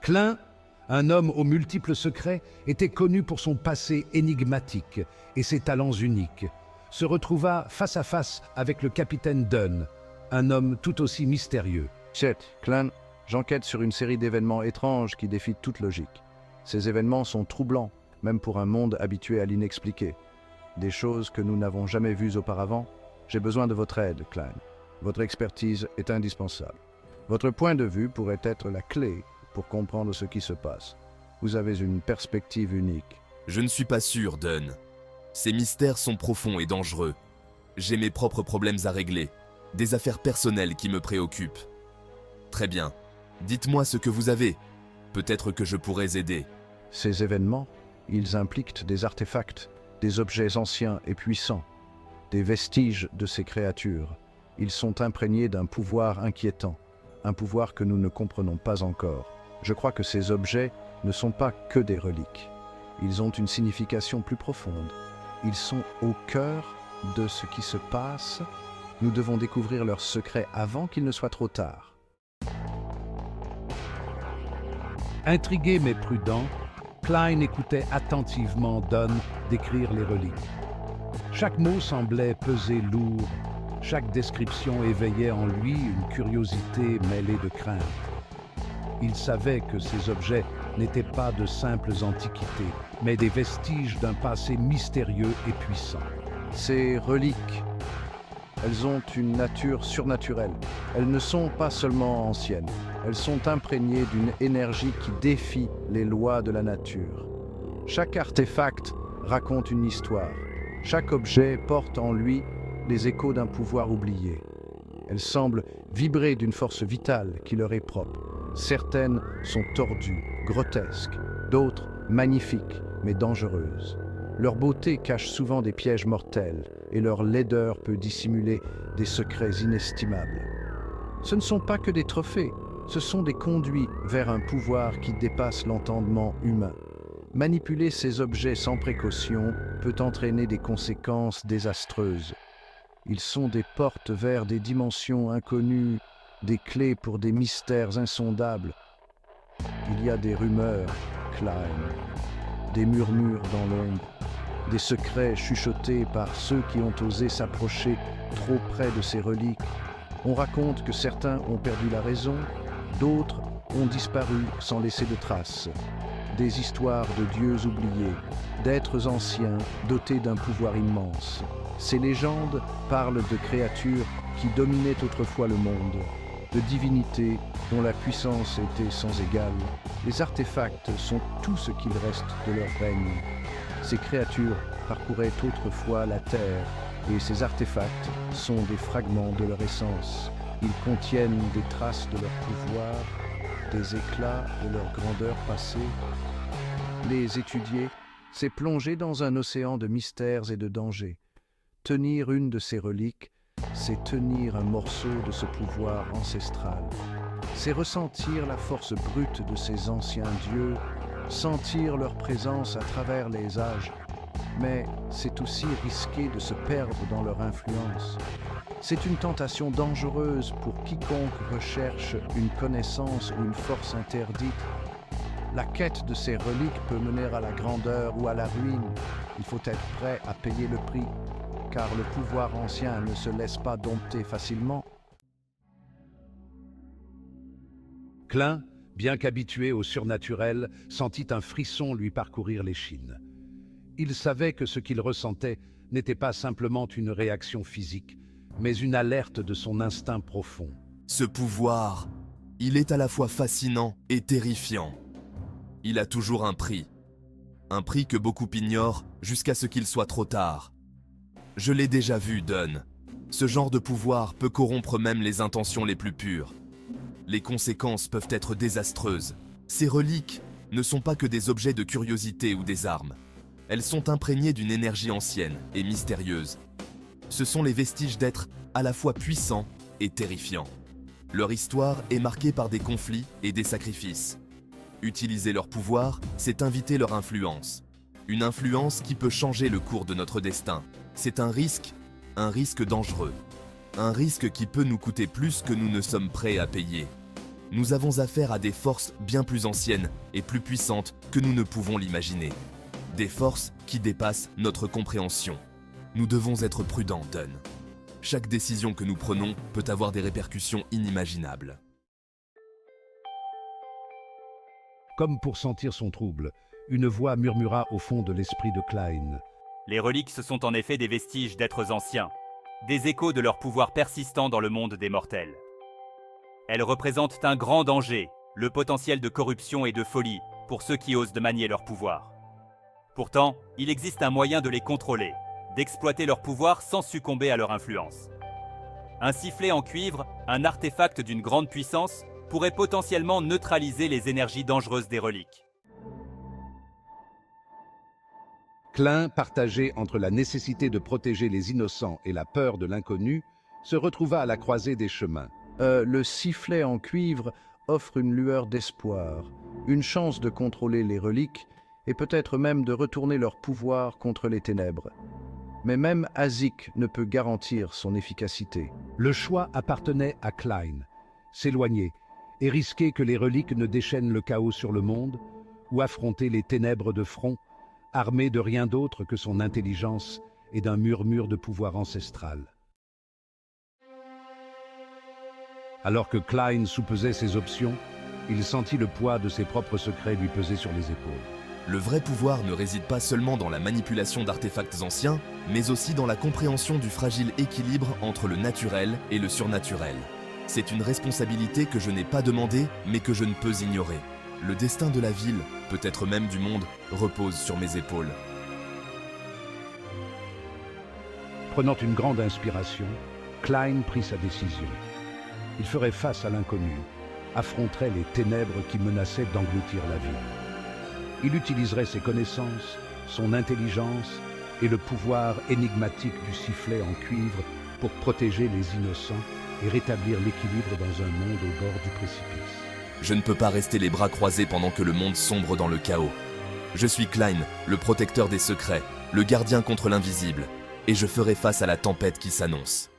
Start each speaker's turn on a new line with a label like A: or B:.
A: Klein, un homme aux multiples secrets, était connu pour son passé énigmatique et ses talents uniques, se retrouva face à face avec le capitaine Dunn, un homme tout aussi mystérieux.
B: Chet, Klein, j'enquête sur une série d'événements étranges qui défient toute logique. Ces événements sont troublants, même pour un monde habitué à l'inexpliqué. Des choses que nous n'avons jamais vues auparavant. J'ai besoin de votre aide, Klein. Votre expertise est indispensable. Votre point de vue pourrait être la clé pour comprendre ce qui se passe. Vous avez une perspective unique.
C: Je ne suis pas sûr, Dunn. Ces mystères sont profonds et dangereux. J'ai mes propres problèmes à régler, des affaires personnelles qui me préoccupent. Très bien. Dites-moi ce que vous avez. Peut-être que je pourrais aider.
B: Ces événements, ils impliquent des artefacts, des objets anciens et puissants, des vestiges de ces créatures. Ils sont imprégnés d'un pouvoir inquiétant, un pouvoir que nous ne comprenons pas encore. Je crois que ces objets ne sont pas que des reliques. Ils ont une signification plus profonde. Ils sont au cœur de ce qui se passe. Nous devons découvrir leurs secrets avant qu'il ne soit trop tard.
A: Intrigué mais prudent, Klein écoutait attentivement Dunn décrire les reliques. Chaque mot semblait peser lourd, chaque description éveillait en lui une curiosité mêlée de crainte. Il savait que ces objets n'étaient pas de simples antiquités, mais des vestiges d'un passé mystérieux et puissant.
B: Ces reliques, elles ont une nature surnaturelle. Elles ne sont pas seulement anciennes, elles sont imprégnées d'une énergie qui défie les lois de la nature. Chaque artefact raconte une histoire. Chaque objet porte en lui les échos d'un pouvoir oublié. Elles semblent vibrer d'une force vitale qui leur est propre. Certaines sont tordues, grotesques, d'autres magnifiques mais dangereuses. Leur beauté cache souvent des pièges mortels et leur laideur peut dissimuler des secrets inestimables. Ce ne sont pas que des trophées, ce sont des conduits vers un pouvoir qui dépasse l'entendement humain. Manipuler ces objets sans précaution peut entraîner des conséquences désastreuses. Ils sont des portes vers des dimensions inconnues, des clés pour des mystères insondables. Il y a des rumeurs, Klein, des murmures dans l'ombre, des secrets chuchotés par ceux qui ont osé s'approcher trop près de ces reliques. On raconte que certains ont perdu la raison, d'autres ont disparu sans laisser de traces. Des histoires de dieux oubliés, d'êtres anciens dotés d'un pouvoir immense. Ces légendes parlent de créatures qui dominaient autrefois le monde, de divinités dont la puissance était sans égale. Les artefacts sont tout ce qu'il reste de leur règne. Ces créatures parcouraient autrefois la terre et ces artefacts sont des fragments de leur essence. Ils contiennent des traces de leur pouvoir, des éclats de leur grandeur passée. Les étudier, c'est plonger dans un océan de mystères et de dangers. Tenir une de ces reliques, c'est tenir un morceau de ce pouvoir ancestral. C'est ressentir la force brute de ces anciens dieux, sentir leur présence à travers les âges. Mais c'est aussi risqué de se perdre dans leur influence. C'est une tentation dangereuse pour quiconque recherche une connaissance ou une force interdite. La quête de ces reliques peut mener à la grandeur ou à la ruine. Il faut être prêt à payer le prix, car le pouvoir ancien ne se laisse pas dompter facilement.
A: Klein, bien qu'habitué au surnaturel, sentit un frisson lui parcourir l'échine. Il savait que ce qu'il ressentait n'était pas simplement une réaction physique, mais une alerte de son instinct profond.
C: Ce pouvoir, il est à la fois fascinant et terrifiant. Il a toujours un prix que beaucoup ignorent jusqu'à ce qu'il soit trop tard. Je l'ai déjà vu, Dunn. Ce genre de pouvoir peut corrompre même les intentions les plus pures. Les conséquences peuvent être désastreuses. Ces reliques ne sont pas que des objets de curiosité ou des armes. Elles sont imprégnées d'une énergie ancienne et mystérieuse. Ce sont les vestiges d'êtres à la fois puissants et terrifiants. Leur histoire est marquée par des conflits et des sacrifices. Utiliser leur pouvoir, c'est inviter leur influence. Une influence qui peut changer le cours de notre destin. C'est un risque dangereux. Un risque qui peut nous coûter plus que nous ne sommes prêts à payer. Nous avons affaire à des forces bien plus anciennes et plus puissantes que nous ne pouvons l'imaginer. Des forces qui dépassent notre compréhension. Nous devons être prudents, Dunn. Chaque décision que nous prenons peut avoir des répercussions inimaginables.
A: Comme pour sentir son trouble, une voix murmura au fond de l'esprit de Klein.
D: Les reliques, ce sont en effet des vestiges d'êtres anciens, des échos de leur pouvoir persistant dans le monde des mortels. Elles représentent un grand danger, le potentiel de corruption et de folie pour ceux qui osent de manier leur pouvoir. Pourtant, il existe un moyen de les contrôler, d'exploiter leur pouvoir sans succomber à leur influence. Un sifflet en cuivre, un artefact d'une grande puissance, pourrait potentiellement neutraliser les énergies dangereuses des reliques.
A: Klein, partagé entre la nécessité de protéger les innocents et la peur de l'inconnu, se retrouva à la croisée des chemins.
B: Le sifflet en cuivre offre une lueur d'espoir, une chance de contrôler les reliques et peut-être même de retourner leur pouvoir contre les ténèbres. Mais même Azik ne peut garantir son efficacité.
A: Le choix appartenait à Klein. S'éloigner et risquer que les reliques ne déchaînent le chaos sur le monde, ou affronter les ténèbres de front, armé de rien d'autre que son intelligence et d'un murmure de pouvoir ancestral. Alors que Klein soupesait ses options, il sentit le poids de ses propres secrets lui peser sur les épaules.
C: Le vrai pouvoir ne réside pas seulement dans la manipulation d'artefacts anciens, mais aussi dans la compréhension du fragile équilibre entre le naturel et le surnaturel. C'est une responsabilité que je n'ai pas demandée, mais que je ne peux ignorer. Le destin de la ville, peut-être même du monde, repose sur mes épaules.
A: Prenant une grande inspiration, Klein prit sa décision. Il ferait face à l'inconnu, affronterait les ténèbres qui menaçaient d'engloutir la ville. Il utiliserait ses connaissances, son intelligence et le pouvoir énigmatique du sifflet en cuivre pour protéger les innocents et rétablir l'équilibre dans un monde au bord du précipice.
C: Je ne peux pas rester les bras croisés pendant que le monde sombre dans le chaos. Je suis Klein, le protecteur des secrets, le gardien contre l'invisible, et je ferai face à la tempête qui s'annonce.